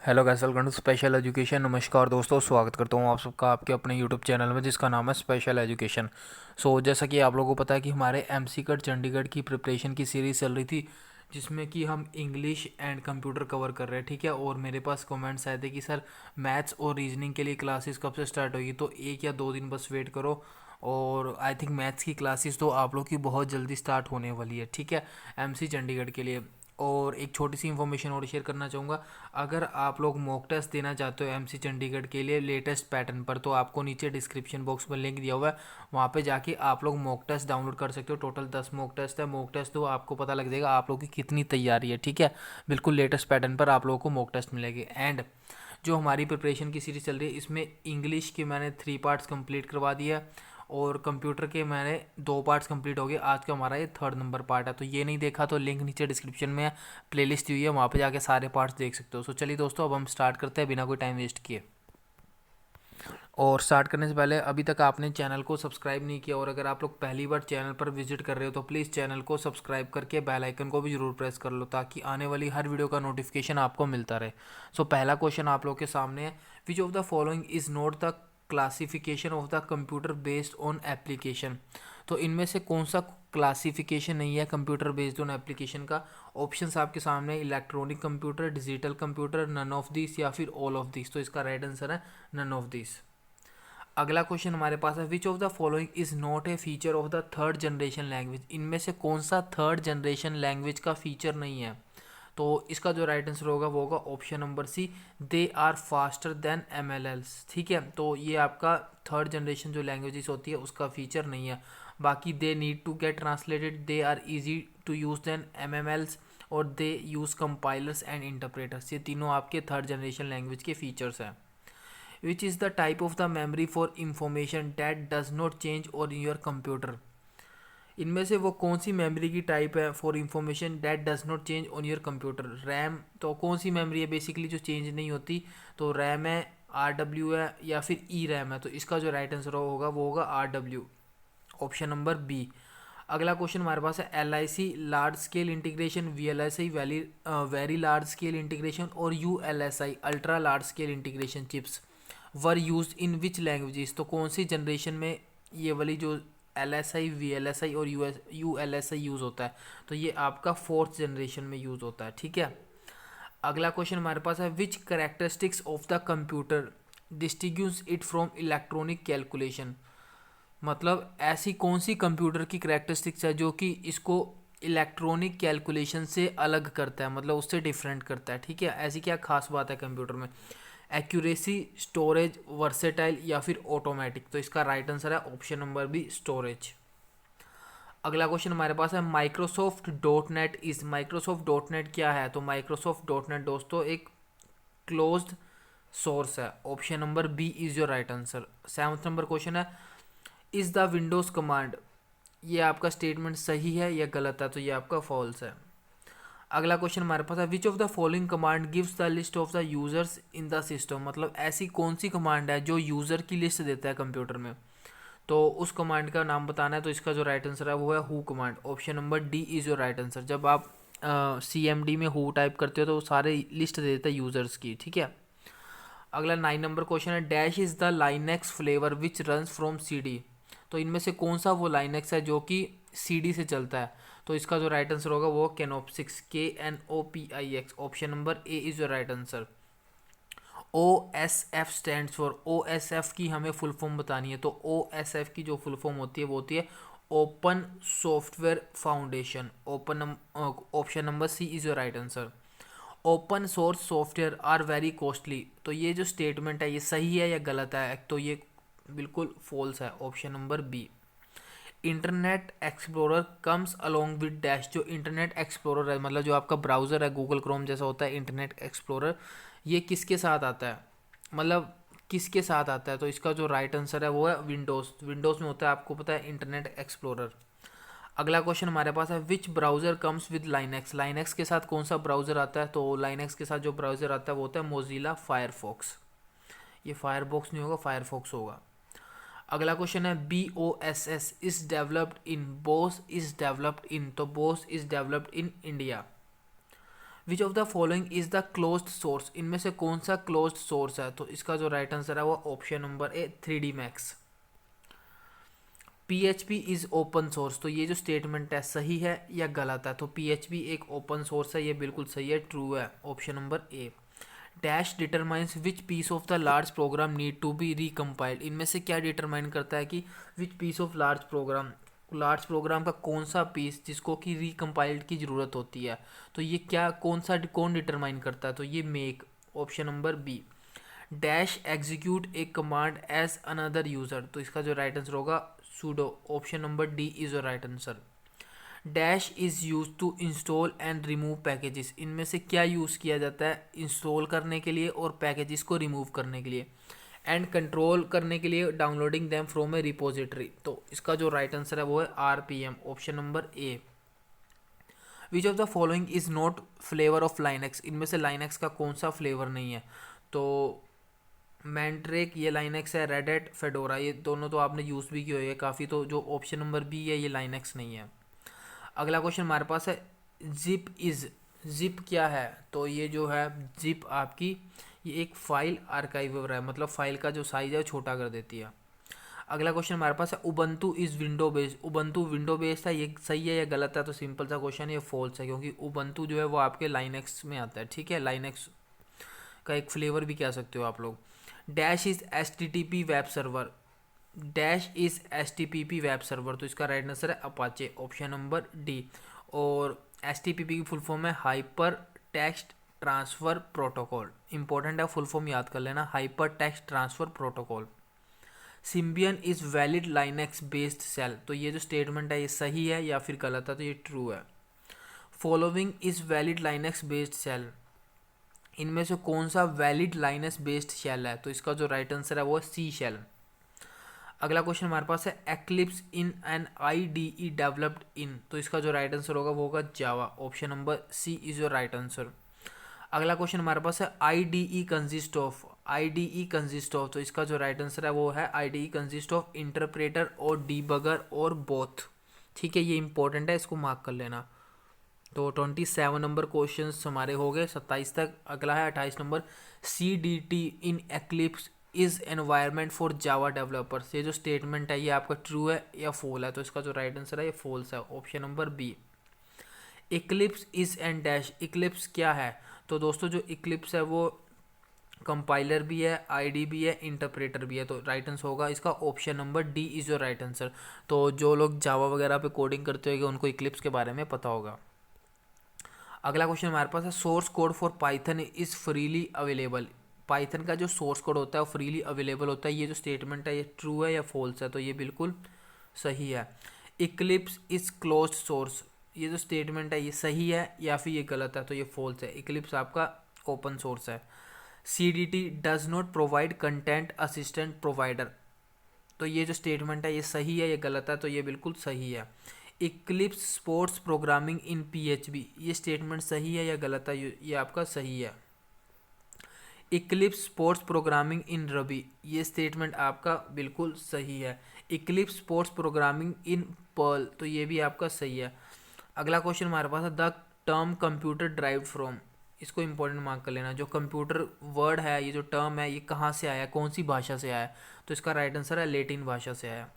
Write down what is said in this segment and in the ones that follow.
Hello guys, welcome to special education. नमस्कार दोस्तों, स्वागत करता हूँ आप सबका आपके अपने यूट्यूब चैनल में जिसका नाम है स्पेशल एजुकेशन। जैसा कि आप लोगों को पता है कि हमारे एमसीकट चंडीगढ़ की प्रिपरेशन की सीरीज़ चल रही थी, जिसमें कि हम इंग्लिश एंड कंप्यूटर कवर कर रहे हैं। ठीक है, और मेरे पास कमेंट्स आए थे कि सर मैथ्स और रीजनिंग के लिए क्लासेस कब से स्टार्ट होगी, तो 1 या 2 दिन बस वेट करो। और आई थिंक मैथ्स की क्लासेस तो आप लोग की बहुत जल्दी स्टार्ट होने वाली है। ठीक है, एमसी चंडीगढ़ के लिए। और एक छोटी सी इन्फॉर्मेशन और शेयर करना चाहूँगा। अगर आप लोग मॉक टेस्ट देना चाहते हो एमसी चंडीगढ़ के लिए लेटेस्ट पैटर्न पर, तो आपको नीचे डिस्क्रिप्शन बॉक्स में लिंक दिया हुआ है, वहाँ पे जाके आप लोग मॉक टेस्ट डाउनलोड कर सकते हो। टोटल 10 मॉक टेस्ट है। मॉक टेस्ट तो आपको पता लग जाएगा आप लोग की कितनी तैयारी है। ठीक है, बिल्कुल लेटेस्ट पैटर्न पर आप लोगों को मॉक टेस्ट मिलेगी। एंड जो हमारी प्रिपरेशन की सीरीज़ चल रही है, इसमें इंग्लिश के मैंने 3 पार्ट्स कंप्लीट करवा दिया है, और कंप्यूटर के मैंने 2 पार्ट्स कंप्लीट हो गए। आज का हमारा ये 3rd नंबर पार्ट है। तो ये नहीं देखा तो लिंक नीचे डिस्क्रिप्शन में प्लेलिस्ट दी हुई है, वहाँ पे जाके सारे पार्ट्स देख सकते हो। चलिए दोस्तों, अब हम स्टार्ट करते हैं बिना कोई टाइम वेस्ट किए। और स्टार्ट करने से पहले, अभी तक आपने चैनल को सब्सक्राइब नहीं किया और अगर आप लोग पहली बार चैनल पर विजिट कर रहे हो, तो प्लीज़ चैनल को सब्सक्राइब करके बेल आइकन को भी जरूर प्रेस कर लो, ताकि आने वाली हर वीडियो का नोटिफिकेशन आपको मिलता रहे। पहला क्वेश्चन आप लोग के सामने है, which of the following is not the classification of the computer based on application. तो इनमें से कौन सा क्लासिफिकेशन नहीं है कंप्यूटर बेस्ड ऑन एप्लीकेशन का। ऑप्शंस आपके सामने, electronic computer, digital computer, none of this या फिर ऑल ऑफ दिस। तो इसका राइट आंसर है नन ऑफ दिस। अगला क्वेश्चन हमारे पास है, which of the following is not a feature of the third generation language. इनमें से कौन सा थर्ड जनरेशन लैंग्वेज का फीचर नहीं है। तो इसका जो राइट आंसर होगा वो होगा option number C, they are faster than MLLs। ठीक है, तो ये आपका थर्ड जनरेशन जो लैंग्वेजेस होती है उसका फीचर नहीं है। बाकी they need to get translated, they are easy to use than MMLs, और they use compilers and interpreters. ये तीनों आपके थर्ड जनरेशन लैंग्वेज के फीचर्स हैं। Which is the type of the memory for information that does not change on your computer. इनमें से वो कौन सी मेमोरी की टाइप है for information that does not change on your computer. RAM, तो कौन सी मेमोरी है बेसिकली जो चेंज नहीं होती। तो रैम है, RW है, या फिर ई रैम है। तो इसका जो राइट आंसर होगा वो होगा RW, ऑप्शन नंबर बी। अगला क्वेश्चन हमारे पास है, LIC large scale integration, VLSI very large scale integration और ULSI ultra large scale integration chips were use in which languages. तो कौन सी जनरेशन में ये वाली जो LSI, VLSI और ULSI यूज़ होता है। तो ये आपका 4th जनरेशन में यूज़ होता है। ठीक है, अगला क्वेश्चन हमारे पास है, which characteristics of the computer distinguish it from electronic calculation. मतलब ऐसी कौन सी कंप्यूटर की करेक्टरिस्टिक्स है जो कि इसको इलेक्ट्रॉनिक कैलकुलेशन से अलग करता है, मतलब उससे डिफरेंट करता है। ठीक है, ऐसी क्या खास बात है कंप्यूटर में। एक्यूरेसी, स्टोरेज, वर्सेटाइल या फिर ऑटोमेटिक। तो इसका राइट आंसर है ऑप्शन नंबर बी, स्टोरेज। अगला क्वेश्चन हमारे पास है, Microsoft dot net is. Microsoft dot net क्या है। तो माइक्रोसॉफ्ट डॉट नेट दोस्तों एक क्लोज्ड सोर्स है। Option number B is your right answer. 7th number question है, इज द विंडोज कमांड। ये आपका स्टेटमेंट सही है या गलत है। तो ये आपका फॉल्स है। अगला क्वेश्चन हमारे पास है, which of the following command gives the list of the users in the system. मतलब ऐसी कौन सी कमांड है जो यूज़र की लिस्ट देता है कंप्यूटर में। तो उस कमांड का नाम बताना है। तो इसका जो राइट आंसर है वो है who command, option number D is your right answer. जब आप CMD में हु टाइप करते हो तो वो सारे लिस्ट दे देता है यूज़र्स की। ठीक है, अगला 9 नंबर क्वेश्चन है, dash is the Linux flavour which runs from CD। तो इनमें से कौन सा वो लाइनेक्स है जो कि CD से चलता है। तो इसका जो राइट आंसर होगा वो कैनोप्सिक्स, KNOPIX, option number A is your right answer. OSF stand for, OSF की हमें फुल फॉर्म बतानी है। तो OSF की जो फुल फॉर्म होती है वो होती है open software foundation. Option number C is your right answer. Open source software are very costly. तो ये जो स्टेटमेंट है ये सही है या गलत है। तो ये बिल्कुल फॉल्स है, option number B. Internet explorer comes along with dash. जो इंटरनेट एक्सप्लोरर है, मतलब जो आपका ब्राउज़र है, गूगल क्रोम जैसा होता है इंटरनेट एक्सप्लोरर, ये किसके साथ आता है, मतलब किसके साथ आता है। तो इसका जो राइट आंसर है वो है विंडोज़। विंडोज़ में होता है, आपको पता है, इंटरनेट एक्सप्लोरर। अगला क्वेश्चन हमारे पास है, which browser comes with Linux. Linux के साथ कौन सा ब्राउज़र आता है। तो लाइनेक्स के साथ जो ब्राउज़र आता है वो होता है मोजिला फायरफॉक्स। ये फायरफॉक्स नहीं होगा, फायरफॉक्स होगा। अगला क्वेश्चन है, BOSS is developed in, BOSS is developed in. तो BOSS is developed in India. Which of the following is the closed source, इनमें से कौन सा क्लोज्ड सोर्स है? तो इसका जो राइट आंसर है वो option number A 3D Max। PHP is open source, तो ये जो स्टेटमेंट है सही है या गलत है? तो PHP एक ओपन सोर्स है, ये बिल्कुल सही है, ट्रू है, option number A. Dash determines which piece of the large program need to be recompiled, इनमें से क्या डिटरमाइन करता है कि which piece of large program का कौन सा पीस जिसको कि रिकम्पाइल्ड की ज़रूरत होती है? तो ये क्या कौन डिटरमाइन करता है? तो ये make, option number B. Dash execute a command as another user, तो इसका जो राइट आंसर होगा sudo, option number D is your right answer. Dash is use to install and remove packages, इनमें से क्या यूज़ किया जाता है इंस्टॉल करने के लिए और पैकेजेस को रिमूव करने के लिए, एंड कंट्रोल करने के लिए downloading them from A repository? तो इसका जो राइट आंसर है वो है RPM, option number A. Which of the following is not flavour of Linux, इनमें से लाइनक्स का कौन सा फ्लेवर नहीं है? तो मैंट्रेक ये लाइनक्स है, रेड हैट, फेडोरा ये दोनों तो आपने यूज़ भी किए हुए हैं काफ़ी, तो जो ऑप्शन नंबर बी है ये लाइनक्स नहीं है। अगला क्वेश्चन हमारे पास है जिप क्या है? तो ये जो है जिप आपकी ये एक फाइल आर्काइवर है, मतलब फाइल का जो साइज है वो छोटा कर देती है। अगला क्वेश्चन हमारे पास है Ubuntu is window based, Ubuntu window based है, ये सही है या गलत है? तो सिंपल सा क्वेश्चन है, ये फॉल्स है, क्योंकि उबंटू जो है वो आपके लाइनक्स में आता है, ठीक है, लाइनक्स का एक फ्लेवर भी कह सकते हो आप लोग। Dash is HTTP web server, dash is HTTP web server, तो इसका राइट आंसर है अपाचे, ऑप्शन नंबर डी। और HTTP की फुल फॉर्म है hyper text transfer protocol, important है, फुल फॉर्म याद कर लेना, hyper text transfer protocol. Symbian is valid Linux based shell, तो ये जो स्टेटमेंट है ये सही है या फिर गलत है? तो ये ट्रू है। Following is valid Linux based shell, इनमें से कौन सा वैलिड लाइनक्स बेस्ड शेल है? तो इसका जो राइट आंसर है वो है सी शेल। अगला क्वेश्चन हमारे पास है Eclipse in an IDE developed in, तो इसका जो राइट आंसर होगा वो होगा Java, option number C is your right answer. अगला क्वेश्चन हमारे पास है IDE कंसिस्ट ऑफ, तो इसका जो राइट आंसर है वो है IDE कंसिस्ट ऑफ इंटरप्रेटर और डीबगर और बोथ, ठीक है, ये इंपॉर्टेंट है, इसको मार्क कर लेना। तो 27 नंबर क्वेश्चन हमारे हो गए 27 तक। अगला है 28 number, CDT in eclipse is environment for Java developers, ये जो स्टेटमेंट है ये आपका ट्रू है या फॉल है? तो इसका जो राइट आंसर है ये फॉल्स है, option number B. Eclipse is and dash, Eclipse क्या है? तो दोस्तों जो इक्लिप्स है वो कंपाइलर भी है, ID भी है, इंटरप्रेटर भी है, तो राइट आंसर होगा इसका option number D is your right answer. तो जो लोग जावा वगैरह पे कोडिंग करते होंगे उनको इक्लिप्स के बारे में पता होगा। अगला क्वेश्चन हमारे पास है source code for Python is freely available, Python का जो सोर्स कोड होता है वो फ्रीली अवेलेबल होता है, ये जो स्टेटमेंट है ये ट्रू है या फॉल्स है? तो ये बिल्कुल सही है। इक्लिप्स इज़ क्लोज्ड सोर्स, ये जो स्टेटमेंट है ये सही है या फिर ये गलत है? तो ये फॉल्स है, इक्लिप्स आपका ओपन सोर्स है। CDT does not provide content assistant provider, तो ये जो स्टेटमेंट है ये सही है या गलत है? तो ये बिल्कुल सही है। Eclipse sports programming in PHP, ये स्टेटमेंट सही है या गलत है? ये आपका सही है। Eclipse sports programming in Ruby, ये स्टेटमेंट आपका बिल्कुल सही है। Eclipse sports programming in Perl, तो ये भी आपका सही है। अगला क्वेश्चन हमारे पास है the term computer derived from, इसको इंपॉर्टेंट मार्क कर लेना, जो कंप्यूटर वर्ड है ये जो टर्म है ये कहाँ से आया, कौन सी भाषा से आया? तो इसका राइट आंसर है लैटिन भाषा से आया।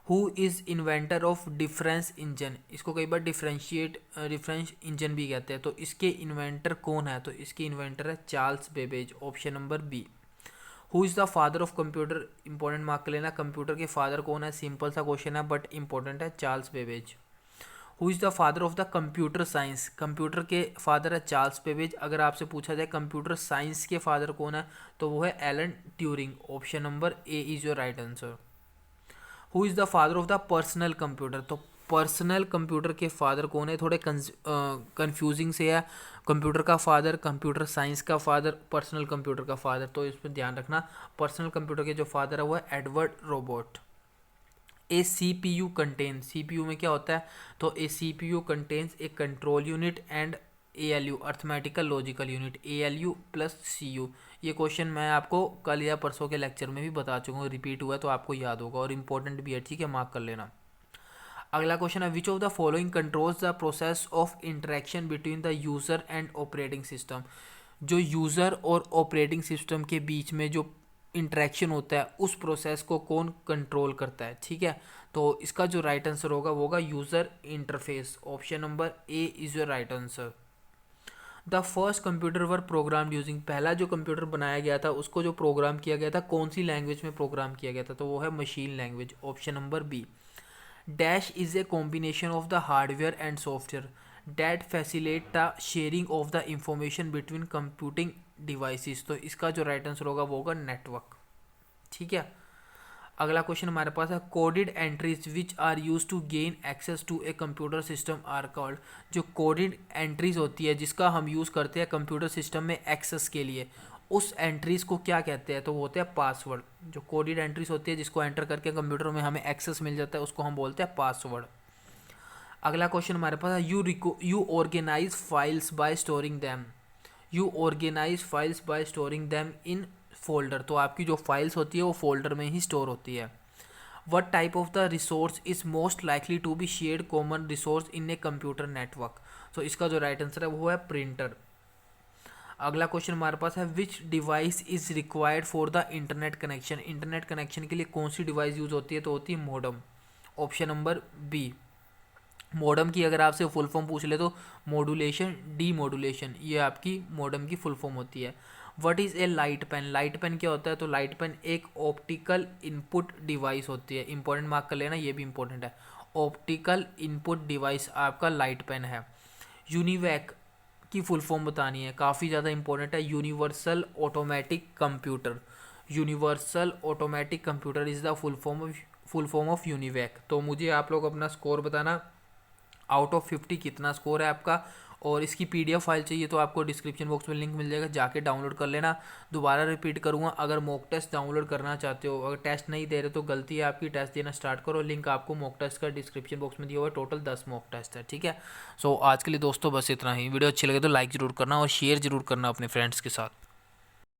Who is inventor of difference engine, इसको कई बार डिफरेंस इंजन भी कहते हैं, तो इसके इन्वेंटर कौन है? तो इसके इन्वेंटर है Charles Babbage, option number B. Who is the father of computer, important mark कर लेना, कंप्यूटर के फादर कौन है? सिंपल सा क्वेश्चन है बट इंपॉर्टेंट है, Charles Babbage. Who is the father of the computer science, computer के फादर है चार्ल्स बेबेज। अगर आपसे पूछा जाए कंप्यूटर साइंस के फादर कौन है, तो वो है Alan Turing, option number A is your right answer. Who is the father of the personal computer, तो पर्सनल कंप्यूटर के फादर कौन है? थोड़े कंफ्यूजिंग से है, कंप्यूटर का फादर, कंप्यूटर साइंस का फादर, पर्सनल कंप्यूटर का फादर, तो इस पर ध्यान रखना। पर्सनल कंप्यूटर के जो फादर है वो है एडवर्ड रोबोट। ए CPU कंटेन, CPU में क्या होता है? तो ए CPU contains A control unit and ALU arithmetical logical unit, ALU plus CU। ये क्वेश्चन मैं आपको कल या परसों के लेक्चर में भी बता चुका हूँ, रिपीट हुआ है तो आपको याद होगा और इम्पोर्टेंट भी है, ठीक है, मार्क कर लेना। अगला क्वेश्चन है which of the following controls the process of interaction between the user and operating system. जो यूज़र और ऑपरेटिंग सिस्टम के बीच में जो इंटरेक्शन होता है उस प्रोसेस को कौन कंट्रोल करता है, ठीक है। तो इसका जो राइट आंसर होगा वो होगा user interface. Option number A is your right answer. The first computer were program using, पहला जो कंप्यूटर बनाया गया था उसको जो प्रोग्राम किया गया था कौन सी लैंग्वेज में प्रोग्राम किया गया था, तो वो है machine language. Option number B. Dash is a combination of the hardware and software that facilitate the sharing of the information between computing devices. तो इसका जो राइट आंसर होगा वो होगा नेटवर्क, ठीक है। अगला क्वेश्चन हमारे पास है coded entries which are use to gain access to a computer system are called. जो कोडेड एंट्रीज होती है जिसका हम यूज़ करते हैं कंप्यूटर सिस्टम में एक्सेस के लिए, उस एंट्रीज़ को क्या कहते हैं, तो वो होते हैं पासवर्ड। जो कोडेड एंट्रीज होती है जिसको एंटर करके कंप्यूटर में हमें एक्सेस मिल जाता है उसको हम बोलते हैं पासवर्ड। अगला क्वेश्चन हमारे पास है you organise files by storing them. You organise files by storing them in folder. तो आपकी जो फाइल्स होती है वो फोल्डर में ही स्टोर होती है। What type of the resource is most likely to be shared common resource in a computer network. तो इसका जो राइट आंसर है वो है प्रिंटर। अगला क्वेश्चन हमारे पास है विच device is required for the internet connection. Internet connection के लिए कौन सी डिवाइस यूज होती है, तो होती है modem. Option number B. Modem की अगर आपसे फुल फॉर्म पूछ ले तो मॉड्यूलेशन डी मॉड्यूलेशन, ये आपकी मॉडम की फुल फॉर्म होती है। What is a light pen. Light pen क्या होता है, तो लाइट पेन एक ऑप्टिकल इनपुट डिवाइस होती है। इंपॉर्टेंट मार्क कर लेना, ये भी इंपॉर्टेंट है। ऑप्टिकल इनपुट डिवाइस आपका लाइट पेन है। यूनिवैक की फुल फॉर्म बतानी है, काफ़ी ज़्यादा इंपॉर्टेंट है। Universal automatic computer. Universal automatic computer is the full form of UNIVAC. तो मुझे आप लोग अपना स्कोर बताना, आउट ऑफ 50 कितना स्कोर है आपका। और इसकी पीडीएफ फाइल चाहिए तो आपको डिस्क्रिप्शन बॉक्स में लिंक मिल जाएगा, जाके डाउनलोड कर लेना। दोबारा रिपीट करूँगा, अगर मॉक टेस्ट डाउनलोड करना चाहते हो, अगर टेस्ट नहीं दे रहे तो गलती है आपकी, टेस्ट देना स्टार्ट करो। लिंक आपको मॉक टेस्ट का डिस्क्रिप्शन बॉक्स में दिया हुआ है। टोटल 10 मॉक टेस्ट है, ठीक है। सो आज के लिए दोस्तों बस इतना ही। वीडियो अच्छी लगे तो लाइक ज़रूर करना और शेयर ज़रूर करना अपने फ्रेंड्स के साथ।